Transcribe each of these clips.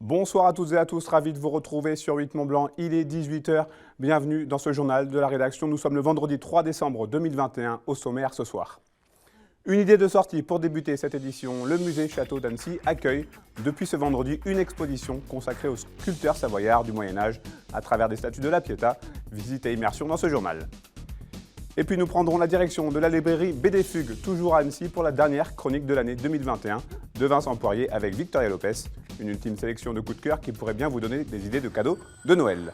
Bonsoir à toutes et à tous, ravi de vous retrouver sur 8 Mont-Blanc, il est 18 h. Bienvenue dans ce journal de la rédaction. Nous sommes le vendredi 3 décembre 2021, au sommaire ce soir. Une idée de sortie pour débuter cette édition, le musée Château d'Annecy accueille depuis ce vendredi une exposition consacrée aux sculpteurs savoyards du Moyen-Âge à travers des statues de la Pietà. Visite et immersion dans ce journal. Et puis nous prendrons la direction de la librairie BD Fugue, toujours à Annecy, pour la dernière chronique de l'année 2021 de Vincent Poirier avec Victoria Lopez. Une ultime sélection de coups de cœur qui pourrait bien vous donner des idées de cadeaux de Noël.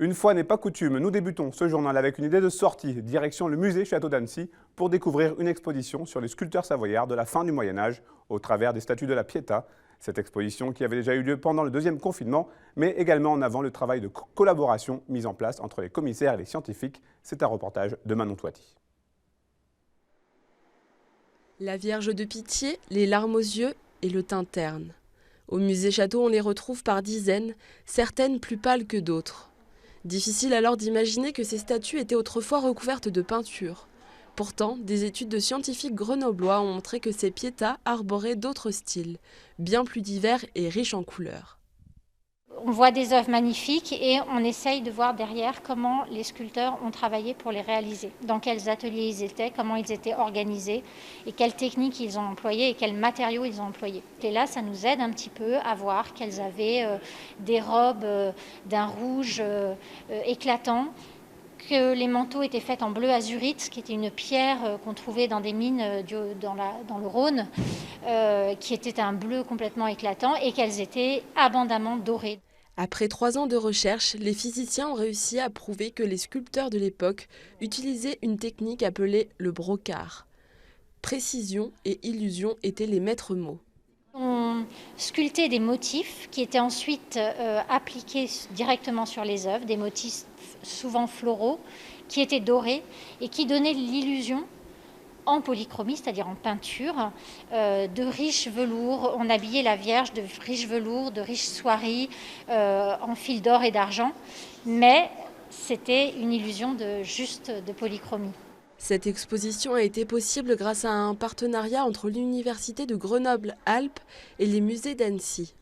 Une fois n'est pas coutume, nous débutons ce journal avec une idée de sortie, direction le musée Château d'Annecy, pour découvrir une exposition sur les sculpteurs savoyards de la fin du Moyen-Âge au travers des statues de la Pietà. Cette exposition qui avait déjà eu lieu pendant le deuxième confinement, mais également en avant le travail de collaboration mis en place entre les commissaires et les scientifiques. C'est un reportage de Manon Toiti. La Vierge de Pitié, les larmes aux yeux et le teint terne. Au musée Château, on les retrouve par dizaines, certaines plus pâles que d'autres. Difficile alors d'imaginer que ces statues étaient autrefois recouvertes de peinture. Pourtant, des études de scientifiques grenoblois ont montré que ces Pietà arboraient d'autres styles, bien plus divers et riches en couleurs. On voit des œuvres magnifiques et on essaye de voir derrière comment les sculpteurs ont travaillé pour les réaliser, dans quels ateliers ils étaient, comment ils étaient organisés et quelles techniques ils ont employées et quels matériaux ils ont employés. Et là, ça nous aide un petit peu à voir qu'elles avaient des robes d'un rouge éclatant, que les manteaux étaient faits en bleu azurite, qui était une pierre qu'on trouvait dans des mines dans le Rhône, qui était un bleu complètement éclatant et qu'elles étaient abondamment dorées. Après 3 ans de recherche, les physiciens ont réussi à prouver que les sculpteurs de l'époque utilisaient une technique appelée le brocart. Précision et illusion étaient les maîtres mots. On sculptait des motifs qui étaient ensuite appliqués directement sur les œuvres, des motifs souvent floraux, qui étaient dorés et qui donnaient l'illusion en polychromie, c'est-à-dire en peinture, de riches velours. On habillait la Vierge de riches velours, de riches soieries, en fil d'or et d'argent, mais c'était une illusion de polychromie. Cette exposition a été possible grâce à un partenariat entre l'Université de Grenoble-Alpes et les musées d'Annecy.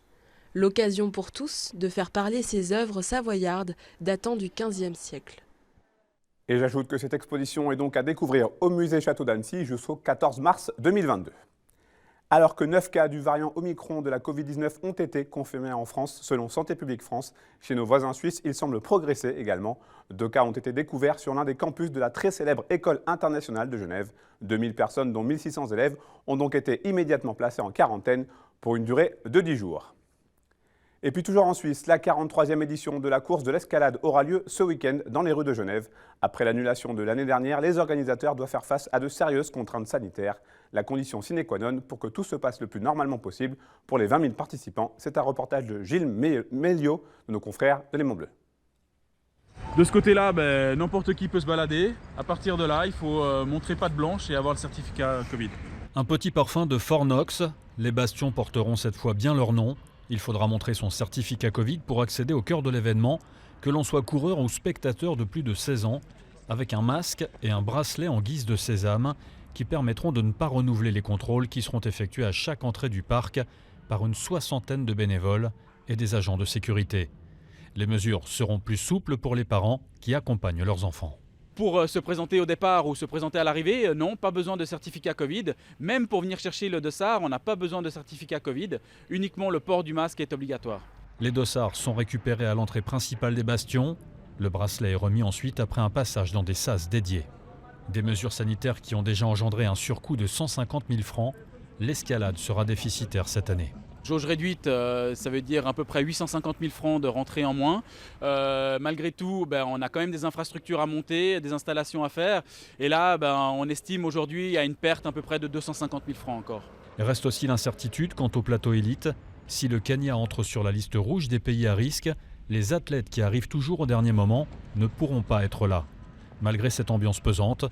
L'occasion pour tous de faire parler ces œuvres savoyardes datant du XVe siècle. Et j'ajoute que cette exposition est donc à découvrir au musée Château d'Annecy jusqu'au 14 mars 2022. Alors que 9 cas du variant Omicron de la Covid-19 ont été confirmés en France, selon Santé publique France, chez nos voisins suisses, il semble progresser également. 2 cas ont été découverts sur l'un des campus de la très célèbre École internationale de Genève. 2000 personnes, dont 1600 élèves, ont donc été immédiatement placées en quarantaine pour une durée de 10 jours. Et puis toujours en Suisse, la 43e édition de la course de l'escalade aura lieu ce week-end dans les rues de Genève. Après l'annulation de l'année dernière, les organisateurs doivent faire face à de sérieuses contraintes sanitaires. La condition sine qua non pour que tout se passe le plus normalement possible pour les 20 000 participants. C'est un reportage de Gilles Méliot de nos confrères de Léman Bleu. De ce côté-là, n'importe qui peut se balader. À partir de là, il faut montrer patte blanche et avoir le certificat Covid. Un petit parfum de Fornox. Les bastions porteront cette fois bien leur nom. Il faudra montrer son certificat Covid pour accéder au cœur de l'événement, que l'on soit coureur ou spectateur de plus de 16 ans, avec un masque et un bracelet en guise de sésame qui permettront de ne pas renouveler les contrôles qui seront effectués à chaque entrée du parc par une 60aine de bénévoles et des agents de sécurité. Les mesures seront plus souples pour les parents qui accompagnent leurs enfants. Pour se présenter au départ ou se présenter à l'arrivée, non, pas besoin de certificat Covid. Même pour venir chercher le dossard, on n'a pas besoin de certificat Covid. Uniquement le port du masque est obligatoire. Les dossards sont récupérés à l'entrée principale des bastions. Le bracelet est remis ensuite après un passage dans des sas dédiés. Des mesures sanitaires qui ont déjà engendré un surcoût de 150 000 francs. L'escalade sera déficitaire cette année. Jauge réduite, ça veut dire à peu près 850 000 francs de rentrée en moins. Malgré tout, on a quand même des infrastructures à monter, des installations à faire. Et là, on estime aujourd'hui à une perte à peu près de 250 000 francs encore. Il reste aussi l'incertitude quant au plateau élite. Si le Kenya entre sur la liste rouge des pays à risque, les athlètes qui arrivent toujours au dernier moment ne pourront pas être là. Malgré cette ambiance pesante,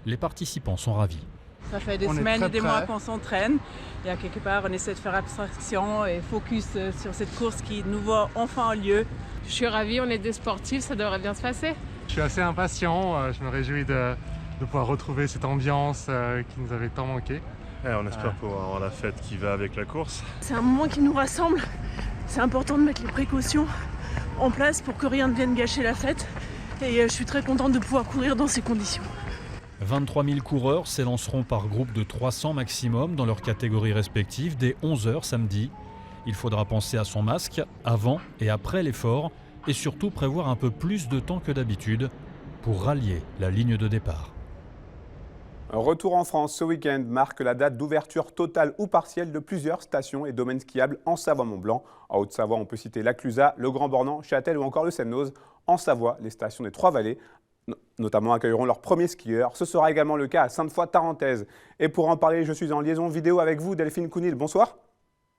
les participants sont ravis. Ça fait des semaines et des mois qu'on s'entraîne et à quelque part on essaie de faire abstraction et focus sur cette course qui nous voit enfin en lieu. Je suis ravie, on est des sportifs, ça devrait bien se passer. Je suis assez impatient, je me réjouis de pouvoir retrouver cette ambiance qui nous avait tant manqué. On espère pouvoir avoir la fête qui va avec la course. C'est un moment qui nous rassemble. C'est important de mettre les précautions en place pour que rien ne vienne gâcher la fête. Et je suis très contente de pouvoir courir dans ces conditions. 23 000 coureurs s'élanceront par groupe de 300 maximum dans leurs catégories respectives dès 11h samedi. Il faudra penser à son masque avant et après l'effort et surtout prévoir un peu plus de temps que d'habitude pour rallier la ligne de départ. Un retour en France ce week-end marque la date d'ouverture totale ou partielle de plusieurs stations et domaines skiables en Savoie-Mont-Blanc. En Haute-Savoie, on peut citer la Clusaz, le Grand Bornand, Châtel ou encore le Seine-Noz. En Savoie, les stations des Trois-Vallées notamment accueilleront leurs premiers skieurs. Ce sera également le cas à Sainte-Foy-Tarentaise. Et pour en parler, je suis en liaison vidéo avec vous, Delphine Counil. Bonsoir.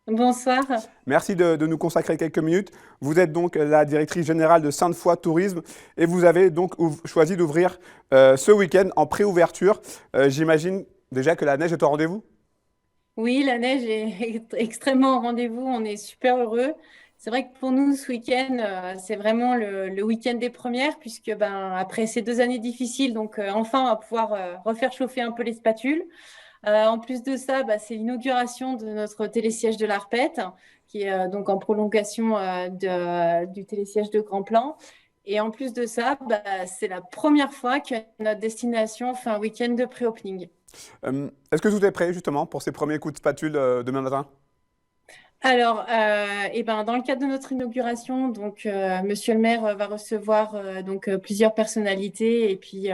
Bonsoir. Merci de nous consacrer quelques minutes. Vous êtes donc la directrice générale de Sainte-Foy Tourisme et vous avez donc choisi d'ouvrir ce week-end en pré-ouverture. J'imagine déjà que la neige est au rendez-vous? Oui, la neige est extrêmement au rendez-vous. On est super heureux. C'est vrai que pour nous, ce week-end, c'est vraiment le week-end des premières, puisque après ces 2 années difficiles, donc enfin, on va pouvoir refaire chauffer un peu les spatules. En plus de ça, c'est l'inauguration de notre télésiège de l'Arpette, qui est donc en prolongation du télésiège de Grand Plan. Et en plus de ça, c'est la première fois que notre destination fait un week-end de pré-opening. Est-ce que tout est prêt justement pour ces premiers coups de spatule demain matin? Alors, dans le cadre de notre inauguration, donc Monsieur le maire va recevoir plusieurs personnalités et puis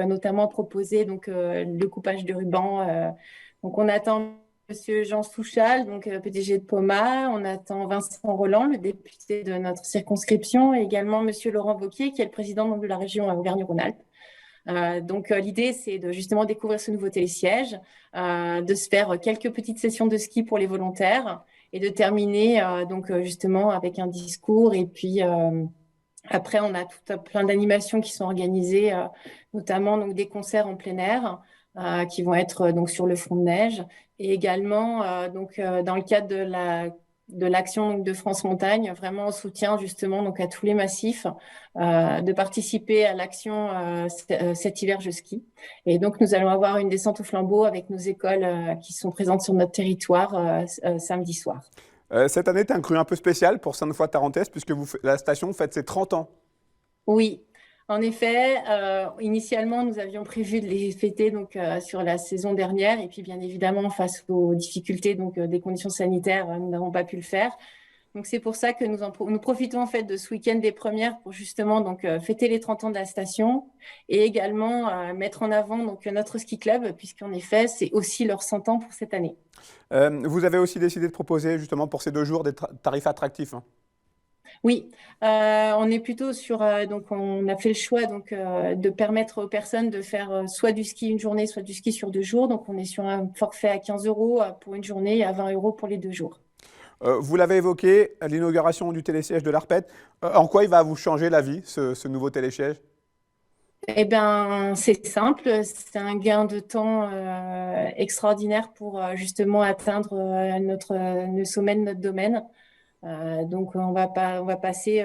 notamment proposer le coupage de ruban. Donc on attend Monsieur Jean Souchal, donc PDG de Poma. On attend Vincent Roland, le député de notre circonscription, et également Monsieur Laurent Wauquiez, qui est le président de la région Auvergne-Rhône-Alpes. L'idée, c'est de justement découvrir ce nouveau télésiège, de se faire quelques petites sessions de ski pour les volontaires et de terminer justement avec un discours. Et puis après, on a plein d'animations qui sont organisées, notamment donc, des concerts en plein air qui vont être sur le front de neige, et également dans le cadre de l'action de France Montagne, vraiment en soutien justement à tous les massifs, de participer à l'action cet hiver je skie. Et donc nous allons avoir une descente au flambeau avec nos écoles qui sont présentes sur notre territoire samedi soir. Cette année, c'est un cru un peu spécial pour Sainte-Foy-Tarentaise puisque la station fête ses 30 ans. Oui. En effet, initialement, nous avions prévu de les fêter sur la saison dernière, et puis bien évidemment, face aux difficultés des conditions sanitaires, nous n'avons pas pu le faire. Donc c'est pour ça que nous profitons en fait de ce week-end des premières pour justement fêter les 30 ans de la station et également mettre en avant notre ski club, puisqu'en effet, c'est aussi leurs 100 ans pour cette année. Vous avez aussi décidé de proposer justement pour ces 2 jours des tarifs attractifs. Oui, on est plutôt sur on a fait le choix de permettre aux personnes de faire soit du ski une journée, soit du ski sur 2 jours. Donc on est sur un forfait à 15 € pour une journée et à 20 € pour les 2 jours. Vous l'avez évoqué, l'inauguration du télésiège de l'Arpette. En quoi il va vous changer la vie, ce nouveau télésiège? Eh bien, c'est simple, c'est un gain de temps extraordinaire pour justement atteindre le sommet de notre domaine. Donc on va passer,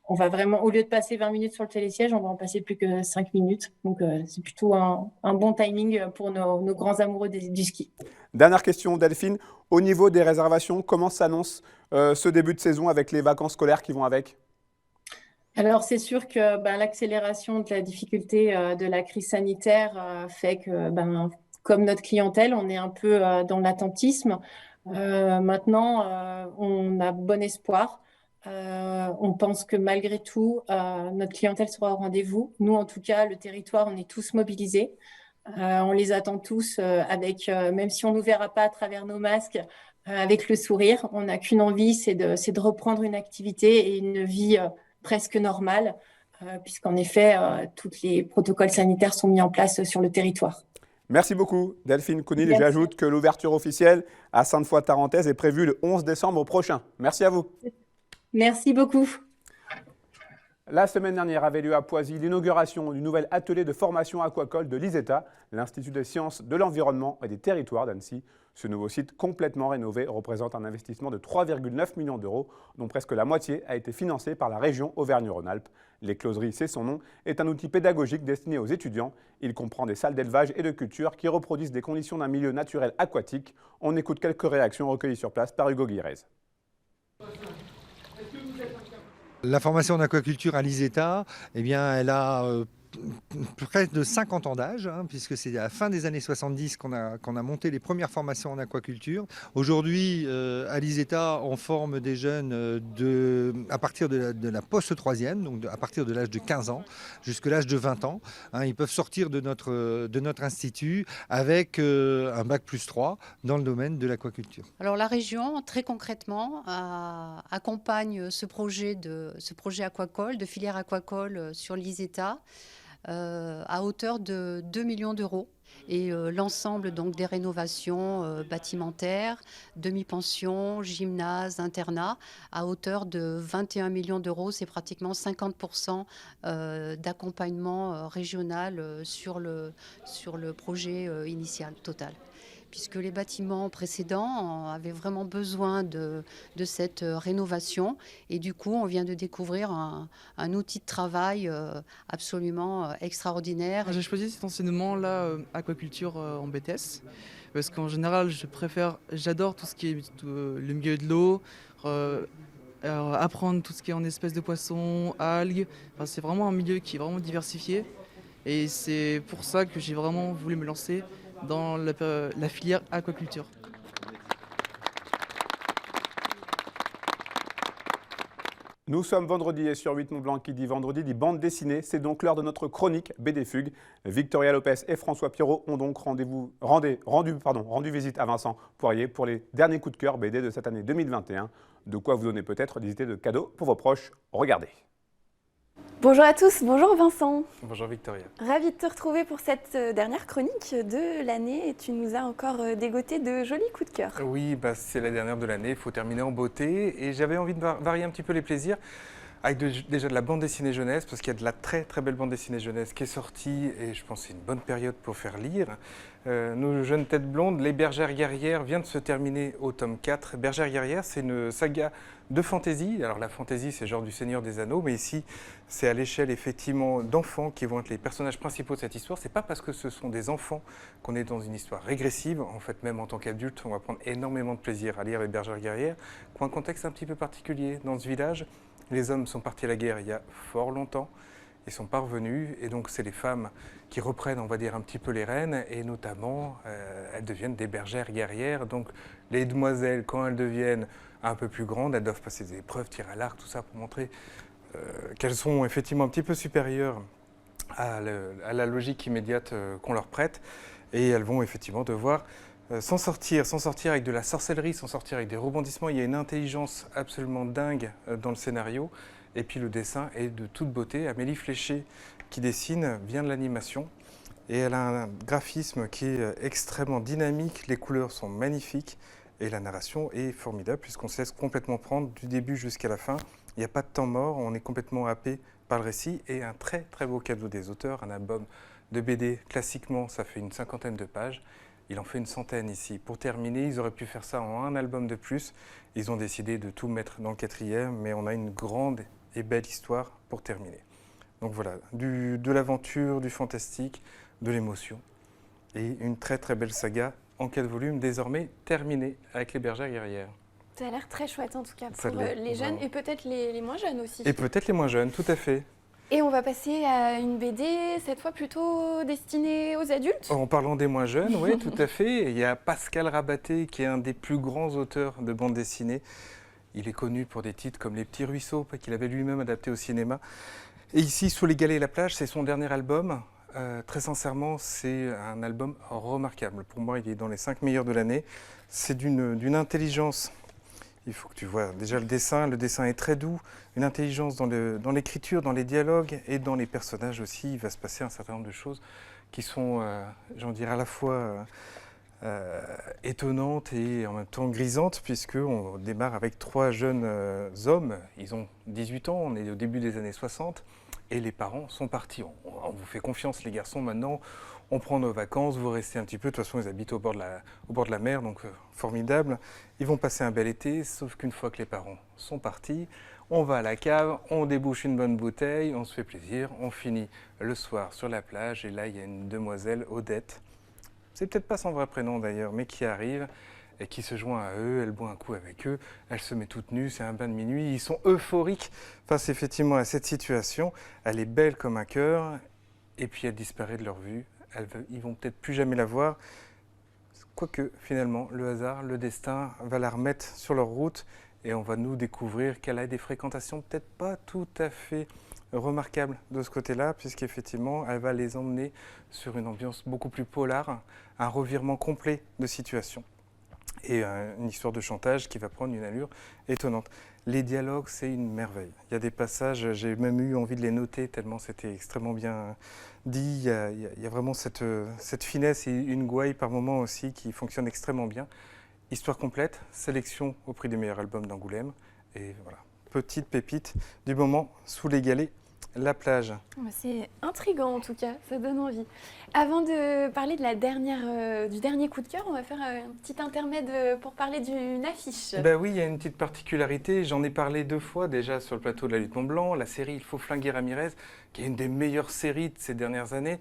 on va vraiment, au lieu de passer 20 minutes sur le télésiège, on va en passer plus que 5 minutes. Donc c'est plutôt un bon timing pour nos grands amoureux du ski. Dernière question, Delphine. Au niveau des réservations, comment s'annonce ce début de saison avec les vacances scolaires qui vont avec? Alors c'est sûr que l'accélération de la difficulté de la crise sanitaire fait que comme notre clientèle, on est un peu dans l'attentisme. Maintenant, on a bon espoir. On pense que malgré tout, notre clientèle sera au rendez-vous. Nous, en tout cas, le territoire, on est tous mobilisés. On les attend tous même si on ne nous verra pas à travers nos masques, avec le sourire. On n'a qu'une envie, c'est de reprendre une activité et une vie presque normale, puisqu'en effet, tous les protocoles sanitaires sont mis en place sur le territoire. Merci beaucoup, Delphine Counil. Et j'ajoute que l'ouverture officielle à Sainte-Foy-Tarentaise est prévue le 11 décembre prochain. Merci à vous. Merci beaucoup. La semaine dernière avait lieu à Poisy l'inauguration du nouvel atelier de formation aquacole de l'ISETA, l'Institut des sciences de l'environnement et des territoires d'Annecy. Ce nouveau site complètement rénové représente un investissement de 3,9 millions d'euros, dont presque la moitié a été financée par la région Auvergne-Rhône-Alpes. L'écloserie, c'est son nom, est un outil pédagogique destiné aux étudiants. Il comprend des salles d'élevage et de culture qui reproduisent des conditions d'un milieu naturel aquatique. On écoute quelques réactions recueillies sur place par Hugo Guirez. La formation en aquaculture à l'ISETA, eh bien, elle a près de 50 ans d'âge, puisque c'est à la fin des années 70 qu'on a monté les premières formations en aquaculture. Aujourd'hui, à l'ISETA, on forme des jeunes à partir de la post-troisième, donc à partir de l'âge de 15 ans jusqu'à l'âge de 20 ans. Ils peuvent sortir de notre institut avec un bac +3 dans le domaine de l'aquaculture. Alors la région, très concrètement, accompagne ce projet aquacole, de filière aquacole sur l'ISETA, à hauteur de 2 millions d'euros. Et l'ensemble donc des rénovations bâtimentaires, demi-pension, gymnase, internat, à hauteur de 21 millions d'euros. C'est pratiquement 50% d'accompagnement régional sur le projet initial total. Puisque les bâtiments précédents avaient vraiment besoin de cette rénovation. Et du coup, on vient de découvrir un outil de travail absolument extraordinaire. J'ai choisi cet enseignement-là, aquaculture en BTS, parce qu'en général, j'adore tout ce qui est le milieu de l'eau, apprendre tout ce qui est en espèces de poissons, algues. Enfin, c'est vraiment un milieu qui est vraiment diversifié. Et c'est pour ça que j'ai vraiment voulu me lancer dans la filière aquaculture. Nous sommes vendredi et sur 8 Mont-Blanc, qui dit vendredi dit bande dessinée. C'est donc l'heure de notre chronique BD Fugue. Victoria Lopez et François Pirot ont donc rendu visite à Vincent Poirier pour les derniers coups de cœur BD de cette année 2021. De quoi vous donner peut-être des idées de cadeaux pour vos proches. Regardez. Bonjour à tous, bonjour Vincent. Bonjour Victoria. Ravi de te retrouver pour cette dernière chronique de l'année et tu nous as encore dégoté de jolis coups de cœur. Oui, c'est la dernière de l'année, il faut terminer en beauté et j'avais envie de varier un petit peu les plaisirs avec déjà de la bande dessinée jeunesse parce qu'il y a de la très très belle bande dessinée jeunesse qui est sortie et je pense que c'est une bonne période pour faire lire. Nos jeunes têtes blondes, Les Bergères Guerrières vient de se terminer au tome 4. Bergères Guerrières, c'est une saga de fantasy. Alors la fantasy, c'est genre du Seigneur des Anneaux, mais ici, c'est à l'échelle effectivement d'enfants qui vont être les personnages principaux de cette histoire. C'est pas parce que ce sont des enfants qu'on est dans une histoire régressive. En fait, même en tant qu'adulte, on va prendre énormément de plaisir à lire Les Bergères Guerrières, qui ont un contexte un petit peu particulier. Dans ce village, les hommes sont partis à la guerre il y a fort longtemps. Ils sont pas revenus et donc c'est les femmes qui reprennent, on va dire, un petit peu les rênes et notamment elles deviennent des bergères guerrières. Donc les demoiselles, quand elles deviennent un peu plus grandes, elles doivent passer des épreuves, tirer à l'arc, tout ça pour montrer qu'elles sont effectivement un petit peu supérieures à la logique immédiate qu'on leur prête et elles vont effectivement devoir s'en sortir avec de la sorcellerie, s'en sortir avec des rebondissements. Il y a une intelligence absolument dingue dans le scénario. Et puis le dessin est de toute beauté. Amélie Fléché, qui dessine, vient de l'animation. Et elle a un graphisme qui est extrêmement dynamique. Les couleurs sont magnifiques. Et la narration est formidable, puisqu'on se laisse complètement prendre du début jusqu'à la fin. Il n'y a pas de temps mort, on est complètement happé par le récit. Et un très très beau cadeau des auteurs, un album de BD. Classiquement, ça fait une 50aine de pages. Il en fait une 100aine ici. Pour terminer, ils auraient pu faire ça en un album de plus. Ils ont décidé de tout mettre dans le 4e, mais on a une grande et belle histoire pour terminer. Donc voilà, de l'aventure, du fantastique, de l'émotion et une très très belle saga en 4 volumes désormais terminée avec Les Bergères Guerrières. Ça a l'air très chouette en tout cas Ça pour les jeunes et peut-être les moins jeunes aussi. Et peut-être les moins jeunes, tout à fait. Et on va passer à une BD, cette fois plutôt destinée aux adultes. En parlant des moins jeunes, oui, tout à fait. Il y a Pascal Rabaté qui est un des plus grands auteurs de bande dessinée. Il est connu pour des titres comme Les Petits Ruisseaux, qu'il avait lui-même adapté au cinéma. Et ici, Sous les galets et la plage, c'est son dernier album. Très sincèrement, c'est un album remarquable. Pour moi, il est dans les 5 meilleurs de l'année. C'est d'une intelligence. Il faut que tu vois déjà le dessin est très doux. Une intelligence dans l'écriture, dans les dialogues et dans les personnages aussi. Il va se passer un certain nombre de choses qui sont, j'en dirais, à la fois étonnante et en même temps grisante, puisqu'on démarre avec 3 jeunes hommes. Ils ont 18 ans, on est au début des années 60, et les parents sont partis. On vous fait confiance les garçons maintenant, on prend nos vacances, vous restez un petit peu. De toute façon, ils habitent au bord de la mer, donc formidable. Ils vont passer un bel été, sauf qu'une fois que les parents sont partis, on va à la cave, on débouche une bonne bouteille, on se fait plaisir, on finit le soir sur la plage, et là, il y a une demoiselle, Odette. C'est peut-être pas son vrai prénom d'ailleurs, mais qui arrive et qui se joint à eux, elle boit un coup avec eux, elle se met toute nue, c'est un bain de minuit, ils sont euphoriques face effectivement à cette situation. Elle est belle comme un cœur, et puis elle disparaît de leur vue. Ils vont peut-être plus jamais la voir, quoique finalement le hasard, le destin va la remettre sur leur route, et on va nous découvrir qu'elle a des fréquentations peut-être pas tout à fait remarquable de ce côté-là, puisqu'effectivement, elle va les emmener sur une ambiance beaucoup plus polar, un revirement complet de situation et une histoire de chantage qui va prendre une allure étonnante. Les dialogues, c'est une merveille. Il y a des passages, j'ai même eu envie de les noter tellement c'était extrêmement bien dit. Il y a vraiment cette finesse et une gouaille par moment aussi qui fonctionne extrêmement bien. Histoire complète, sélection au prix du meilleur album d'Angoulême, et voilà, petite pépite du moment sous les galets. La plage. C'est intriguant en tout cas, ça donne envie. Avant de parler de du dernier coup de cœur, on va faire un petit intermède pour parler d'une affiche. Ben oui, il y a une petite particularité, j'en ai parlé 2 fois déjà sur le plateau de la Lutte Mont-Blanc, la série Il faut flinguer Ramirez, qui est une des meilleures séries de ces dernières années.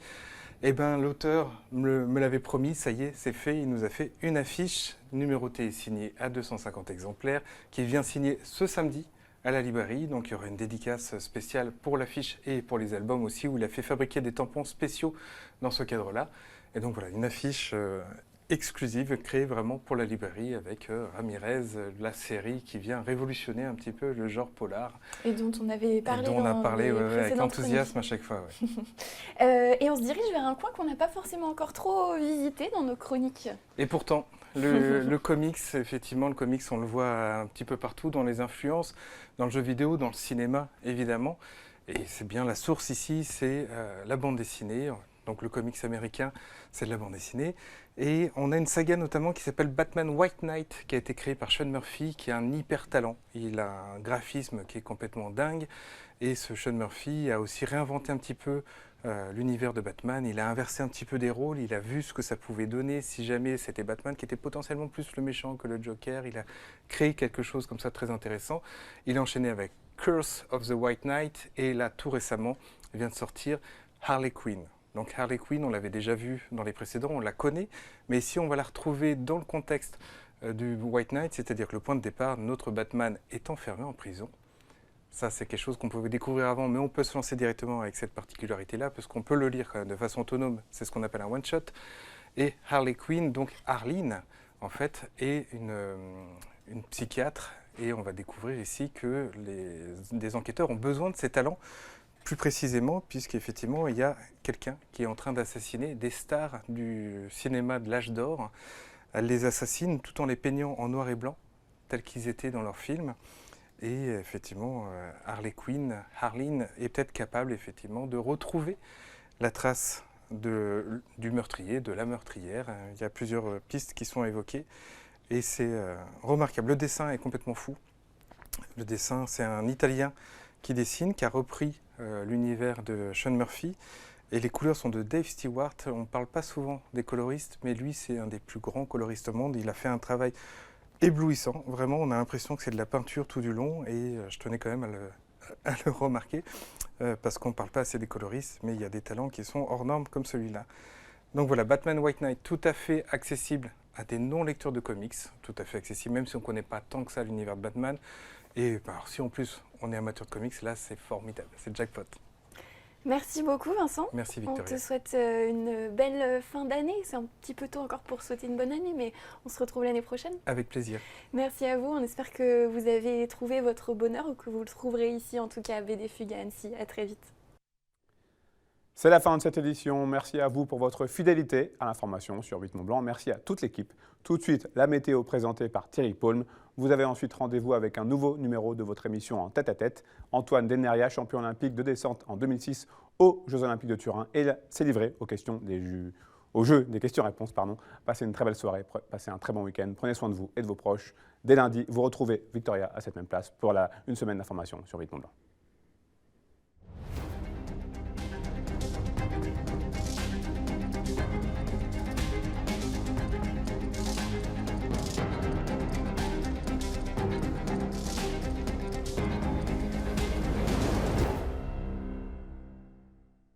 Eh ben, l'auteur me l'avait promis, ça y est, c'est fait, il nous a fait une affiche numérotée et signée à 250 exemplaires, qui vient signer ce samedi à la librairie. Donc il y aura une dédicace spéciale pour l'affiche et pour les albums aussi, où il a fait fabriquer des tampons spéciaux dans ce cadre-là. Et donc voilà, une affiche exclusive créée vraiment pour la librairie avec Ramirez, la série qui vient révolutionner un petit peu le genre polar. Et dont on avait parlé dont on a parlé avec enthousiasme à chaque fois. Ouais. Et on se dirige vers un coin qu'on n'a pas forcément encore trop visité dans nos chroniques. Et pourtant, le comics, effectivement, le comics, on le voit un petit peu partout, dans les influences, dans le jeu vidéo, dans le cinéma, évidemment. Et c'est bien la source ici, c'est la bande dessinée. Donc le comics américain, c'est de la bande dessinée. Et on a une saga notamment qui s'appelle Batman White Knight, qui a été créée par Sean Murphy, qui est un hyper talent. Il a un graphisme qui est complètement dingue. Et ce Sean Murphy a aussi réinventé un petit peu l'univers de Batman. Il a inversé un petit peu des rôles, il a vu ce que ça pouvait donner si jamais c'était Batman qui était potentiellement plus le méchant que le Joker. Il a créé quelque chose comme ça très intéressant. Il a enchaîné avec Curse of the White Knight, et là tout récemment il vient de sortir Harley Quinn. Donc Harley Quinn, on l'avait déjà vu dans les précédents, on la connaît, mais ici on va la retrouver dans le contexte du White Knight, c'est-à-dire que le point de départ, notre Batman est enfermé en prison. Ça, c'est quelque chose qu'on pouvait découvrir avant, mais on peut se lancer directement avec cette particularité-là, parce qu'on peut le lire quand même de façon autonome. C'est ce qu'on appelle un one-shot. Et Harley Quinn, donc Arline, en fait, est une psychiatre. Et on va découvrir ici que des enquêteurs ont besoin de ses talents, plus précisément, puisqu'effectivement, il y a quelqu'un qui est en train d'assassiner des stars du cinéma de l'âge d'or. Elle les assassine tout en les peignant en noir et blanc, tels qu'ils étaient dans leurs films. Et effectivement, Harley Quinn, Arline, est peut-être capable effectivement de retrouver la trace du meurtrier, de la meurtrière. Il y a plusieurs pistes qui sont évoquées et c'est remarquable. Le dessin est complètement fou. Le dessin, c'est un Italien qui dessine, qui a repris l'univers de Sean Murphy. Et les couleurs sont de Dave Stewart. On ne parle pas souvent des coloristes, mais lui, c'est un des plus grands coloristes au monde. Il a fait un travail éblouissant, vraiment, on a l'impression que c'est de la peinture tout du long, et je tenais quand même à le remarquer, parce qu'on ne parle pas assez des coloristes, mais il y a des talents qui sont hors normes comme celui-là. Donc voilà, Batman White Knight, tout à fait accessible à des non-lecteurs de comics, tout à fait accessible, même si on ne connaît pas tant que ça l'univers de Batman, et alors, si en plus on est amateur de comics, là c'est formidable, c'est jackpot. Merci beaucoup Vincent. Merci Victoria. On te souhaite une belle fin d'année. C'est un petit peu tôt encore pour souhaiter une bonne année, mais on se retrouve l'année prochaine. Avec plaisir. Merci à vous. On espère que vous avez trouvé votre bonheur ou que vous le trouverez ici, en tout cas à BD Fugue à Annecy. À très vite. C'est la fin de cette édition. Merci à vous pour votre fidélité à l'information sur 8 Mont Blanc. Merci à toute l'équipe. Tout de suite, la météo présentée par Thierry Paulme. Vous avez ensuite rendez-vous avec un nouveau numéro de votre émission en tête-à-tête. Antoine Delneria, champion olympique de descente en 2006 aux Jeux Olympiques de Turin, et s'est livré aux questions au jeu des questions-réponses. Passez une très belle soirée, passez un très bon week-end, prenez soin de vous et de vos proches. Dès lundi, vous retrouvez Victoria à cette même place pour une semaine d'information sur Rythme Blanc.